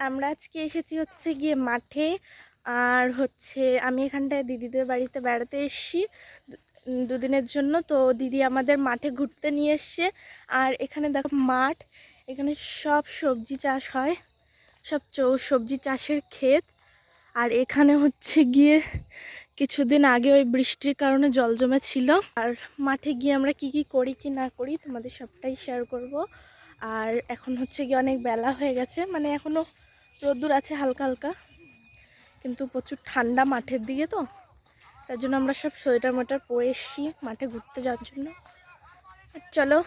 আমরা আজকে এসেছি হচ্ছে গিয়ে মাঠে। আর হচ্ছে আমি এখানটায় দিদিদের বাড়িতে বেড়াতে এসেছি দুদিনের জন্য। তো দিদি আমাদের মাঠে ঘুরতে নিয়ে এসছে। আর এখানে দেখো মাঠ, এখানে সব সবজি চাষ হয়, সব সবজি চাষের ক্ষেত। আর এখানে হচ্ছে গিয়ে কিছুদিন আগে ওই বৃষ্টির কারণে জল জমে ছিল। আর মাঠে গিয়ে আমরা কি কি করি কি না করি তোমাদের সবটাই শেয়ার করব। আর এখন হচ্ছে গিয়ে অনেক বেলা হয়ে গেছে, মানে এখনও রোদ্দুর আছে হালকা হালকা, কিন্তু প্রচুর ঠান্ডা মাঠের দিকে। তো তার জন্য আমরা সব সোয়েটার মোটার পরে এসেছি মাঠে ঘুরতে যাওয়ার জন্য। চলো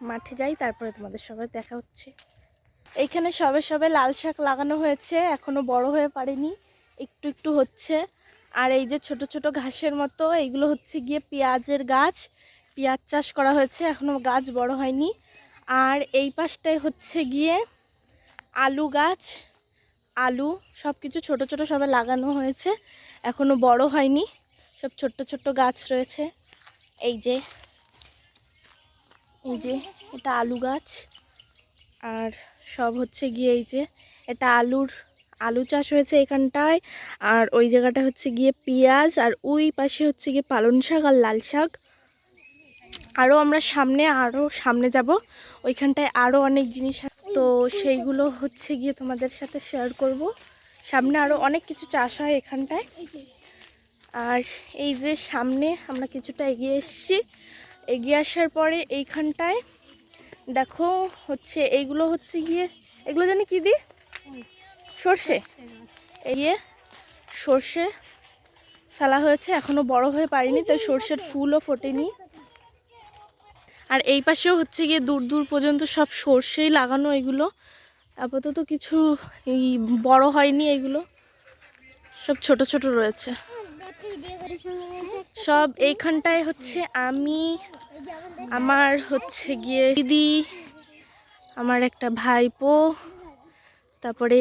মাঠে যাই, তারপরে তোমাদের সবাই দেখা হচ্ছে। এইখানে সবে সবে লাল শাক লাগানো হয়েছে, এখনো বড় হয়ে পারেনি, একটু একটু হচ্ছে। আর এই যে ছোট ছোট ঘাসের মতো, এইগুলো হচ্ছে গিয়ে পেঁয়াজের গাছ, পেঁয়াজ চাষ করা হয়েছে, এখনো গাছ বড় হয়নি। আর এই পাশটায় হচ্ছে গিয়ে আলু গাছ, আলু সব কিছু ছোট ছোট সবে লাগানো হয়েছে, এখনো বড় হয়নি, সব ছোট্ট ছোট্ট গাছ রয়েছে। এই যে এটা আলু গাছ। আর সব হচ্ছে গিয়ে এই যে এটা আলু চাষ হয়েছে এখানটায়। আর ওই জায়গাটা হচ্ছে গিয়ে পেঁয়াজ, আর ওই পাশে হচ্ছে গিয়ে পালং শাক আর লাল শাক। আরও আমরা সামনে যাব, ওইখানটায় আরও অনেক জিনিস আছে, তো সেইগুলো হচ্ছে গিয়ে তোমাদের সাথে শেয়ার করব। সামনে আরও অনেক কিছু চাষ হয় এখানটায়। আর এই যে সামনে আমরা কিছুটা এগিয়ে এসেছি, এগিয়ে আসার পরে এইখানটায় দেখো হচ্ছে এইগুলো হচ্ছে গিয়ে, এগুলো জানি কি দি, সর্ষে। এই সর্ষে ফেলা হয়েছে, এখনো বড় হয়ে পারেনি, তাই সর্ষের ফুলও ফোটেনি। আর এই পাশেও হচ্ছে গিয়ে দূর দূর পর্যন্ত সব সর্ষেই লাগানো। এগুলো আপাতত কিছু এই বড় হয়নি, এগুলো সব ছোট ছোট রয়েছে সব। এইখানটায় হচ্ছে আমি, আমার হচ্ছে গিয়ে দিদি, আমার একটা ভাইপো, তারপরে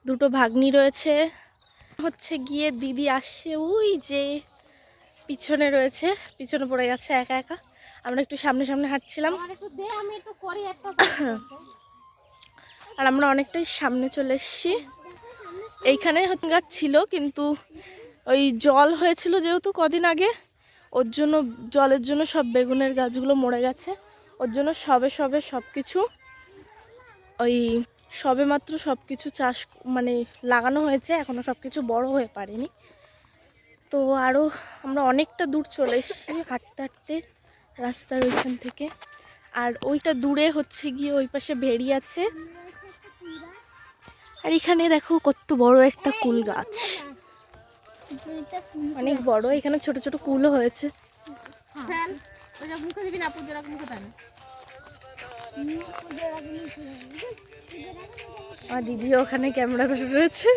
দুটো ভাগ্নি রয়েছে। হচ্ছে গিয়ে দিদি আসছে, ওই যে পিছনে রয়েছে, পিছনে পড়ে গেছে একা একা। আমরা একটু সামনে সামনে হাঁটছিলাম, আর আমরা অনেকটাই সামনে চলে এসেছি। এইখানে গাছ ছিল, কিন্তু ওই জল হয়েছিল যেহেতু কদিন আগে, ওর জন্য জলের জন্য সব বেগুনের গাছগুলো মরে গেছে। ওর জন্য সবে সবে সব কিছু ওই সবে মাত্র সব কিছু চাষ মানে লাগানো হয়েছে, এখনও সব কিছু বড় হয়ে পারেনি। তো আরও আমরা অনেকটা দূর চলে এসেছি হাঁটতে হাঁটতে রাস্তার ওইখান থেকে। আর ওইটা দূরে হচ্ছে গিয়ে ওই পাশে ভেড়ি আছে। আর এখানে দেখো কত বড় একটা কুল গাছ, অনেক বড়। এখানে ছোট ছোট কুলও হয়েছে। আর দিদি ওখানে ক্যামেরা ধরে রয়েছে।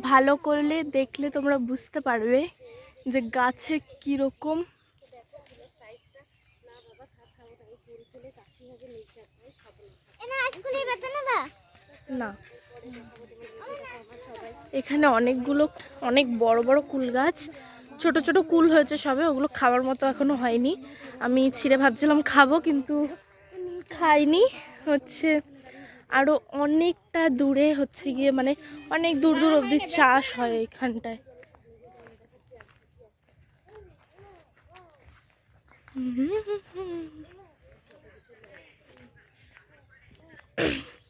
ভালো করলে দেখলে তোমরা বুঝতে পারবে যে গাছে কিরকম না। এখানে অনেক বড় বড় কুল গাছ, ছোট ছোট কুল হয়েছে সবে, ওগুলো খাবার মতো এখনো হয়নি। আমি ছিঁড়ে ভাবছিলাম খাবো, কিন্তু খাইনি। হচ্ছে আরো অনেকটা দূরে হচ্ছে গিয়ে মানে অনেক দূর দূর অবধি চাষ হয় এইখানটায়।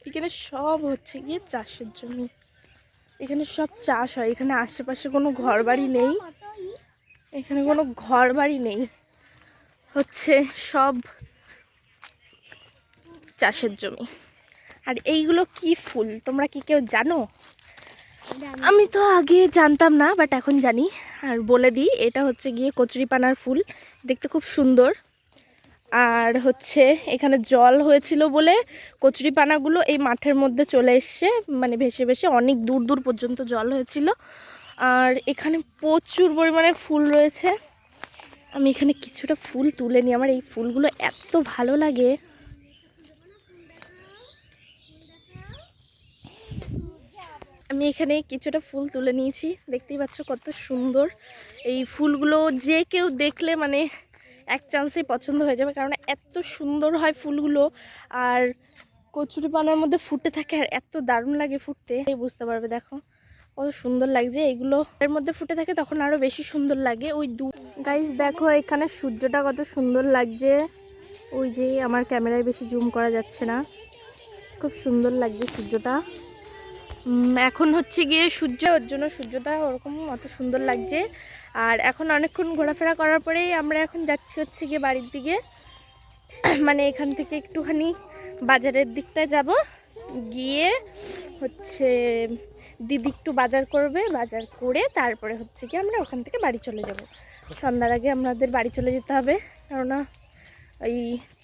এখানে সব হচ্ছে গিয়ে চাষের জমি, এখানে সব চাষ হয়। এখানে আশেপাশে কোনো ঘর বাড়ি নেই, এখানে কোনো ঘর বাড়ি নেই, হচ্ছে সব চাষের জমি। আর এইগুলো কি ফুল তোমরা কি কেউ জানো? আমি তো আগে জানতাম না, বাট এখন জানি। আর বলে দিই, এটা হচ্ছে গিয়ে কচুরিপানার ফুল, দেখতে খুব সুন্দর। আর হচ্ছে এখানে জল হয়েছিল বলে কচুরিপানাগুলো এই মাঠের মধ্যে চলে এসছে, মানে ভেসে ভেসে অনেক দূর দূর পর্যন্ত জল হয়েছিল। আর এখানে প্রচুর পরিমাণে ফুল রয়েছে। আমি এখানে কিছুটা ফুল তুলে নিই, আমার এই ফুলগুলো এত ভালো লাগে। আমি এখানে কিছুটা ফুল তুলে নিয়েছি, দেখতেই পাচ্ছ কত সুন্দর এই ফুলগুলো। যে কেউ দেখলে মানে এক চান্সেই পছন্দ হয়ে যাবে, কারণ এত সুন্দর হয় ফুলগুলো। আর কচুরিপানার মধ্যে ফুটে থাকে আর এত দারুণ লাগে ফুটতে, বুঝতে পারবে। দেখো কত সুন্দর লাগছে, এগুলো এর মধ্যে ফুটে থাকে তখন আরো বেশি সুন্দর লাগে। ওই গাইস দেখো এখানে সূর্যটা কত সুন্দর লাগছে। ওই যে আমার ক্যামেরায় বেশি জুম করা যাচ্ছে না, খুব সুন্দর লাগছে সূর্যটা। এখন হচ্ছে গিয়ে সূর্য, ওর জন্য সূর্যটা ওরকম অত সুন্দর লাগছে। আর এখন অনেকক্ষণ ঘোরাফেরা করার পরেই আমরা এখন যাচ্ছি হচ্ছে গিয়ে বাড়ির দিকে। মানে এখান থেকে একটুখানি বাজারের দিকটায় যাব, গিয়ে হচ্ছে দিদি একটু বাজার করবে, বাজার করে তারপরে হচ্ছে কি আমরা ওখান থেকে বাড়ি চলে যাব। সন্ধ্যার আগে আমাদের বাড়ি চলে যেতে হবে, কেননা ওই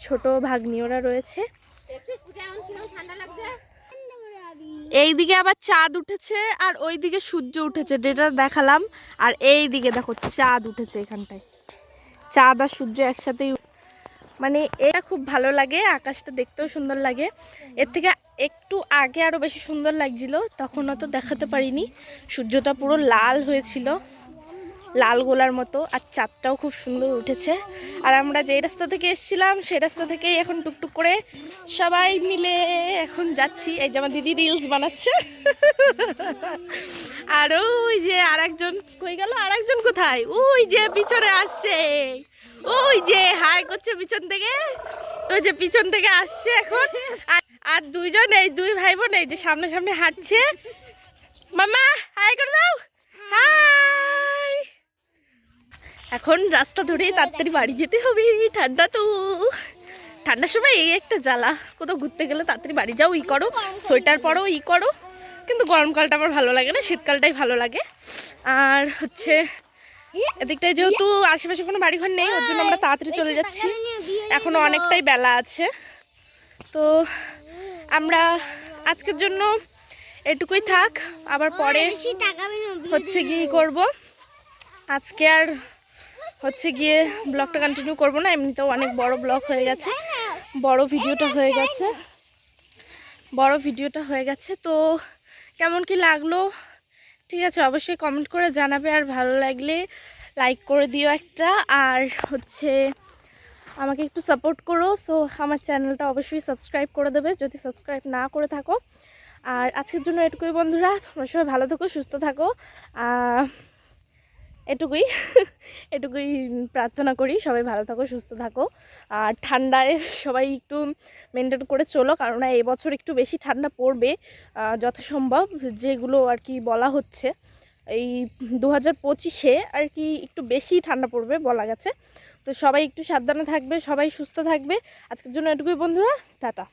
ছোট ভাগ্নিওরা রয়েছে। এইদিকে আবার চাঁদ উঠেছে আর ওইদিকে সূর্য উঠেছে, যেটা দেখালাম। আর এই দিকে দেখো চাঁদ উঠেছে, এখানটায় চাঁদ আর সূর্য একসাথেই। মানে এটা খুব ভালো লাগে, আকাশটা দেখতেও সুন্দর লাগে। এর থেকে একটু আগে আরও বেশি সুন্দর লাগছিল, তখন অত দেখাতে পারিনি। সূর্যটা পুরো লাল হয়েছিল, লাল গোলার মতো, আর চাঁদটাও খুব সুন্দর উঠেছে। আর আমরা যেই রাস্তা থেকে এসেছিলাম সেই রাস্তা থেকেই এখন টুকটুক করে সবাই মিলে এখন যাচ্ছি। এই যে আমার দিদি রিলস বানাচ্ছে। আর ওই যে আরেকজন কই গেল, আরেকজন কোথায়, ওই যে পিছনে আসছে, ওই যে হাই করছে পিছন থেকে, ওই যে পিছন থেকে আসছে এখন। আর দুইজন, এই দুই ভাই বোন এই যে সামনে সামনে হাঁটছে। মামা হাই করে দাও, হাই। এখন রাস্তা ধরেই তাড়াতাড়ি বাড়ি যেতে হবে, ঠান্ডা তো, ঠান্ডার সময় এই একটা জ্বালা, কোথাও ঘুরতে গেলে তাড়াতাড়ি বাড়ি যাও, ই করো, সোয়েটার পরো, ই করো। কিন্তু গরমকালটা আমার ভালো লাগে না, শীতকালটাই ভালো লাগে। আর হচ্ছে এদিকটায় যেহেতু আশেপাশে কোনো বাড়িঘর নেই, ওর জন্য আমরা তাড়াতাড়ি চলে যাচ্ছি, এখনো অনেকটাই বেলা আছে। তো আমরা আজকের জন্য এটুকুই থাক, আবার পরে হচ্ছে গিয়ে করব। আজকে আর হচ্ছে গিয়ে ব্লগটা কন্টিনিউ করব না, এমনিতেও অনেক বড় ব্লগ হয়ে গেছে, বড় ভিডিওটা হয়ে গেছে। তো কেমন কি লাগলো ঠিক আছে অবশ্যই কমেন্ট করে জানাবে, আর ভালো লাগলে লাইক করে দিও একটা, আর হচ্ছে আমাকে একটু সাপোর্ট করো। সো আমার চ্যানেলটা অবশ্যই সাবস্ক্রাইব করে দেবে যদি সাবস্ক্রাইব না করে থাকো। আর আজকের জন্য এটুকুই বন্ধুরা, তোমরা সবাই ভালো থাকো, সুস্থ থাকো, এটুকুই এটুকুই প্রার্থনা করি। সবাই ভালো থাকো, সুস্থ থাকো, আর ঠান্ডায় সবাই একটু মেনটেন করে চলো, কারণ এই বছর একটু বেশি ঠান্ডা পড়বে যত সম্ভব, যেগুলো আর কি বলা হচ্ছে। এই 2025-এ আর কি একটু বেশি ঠান্ডা পড়বে বলা গেছে। তো সবাই একটু সাবধানে থাকবে, সবাই সুস্থ থাকবে। আজকের জন্য এটুকুই বন্ধুরা, টাটা।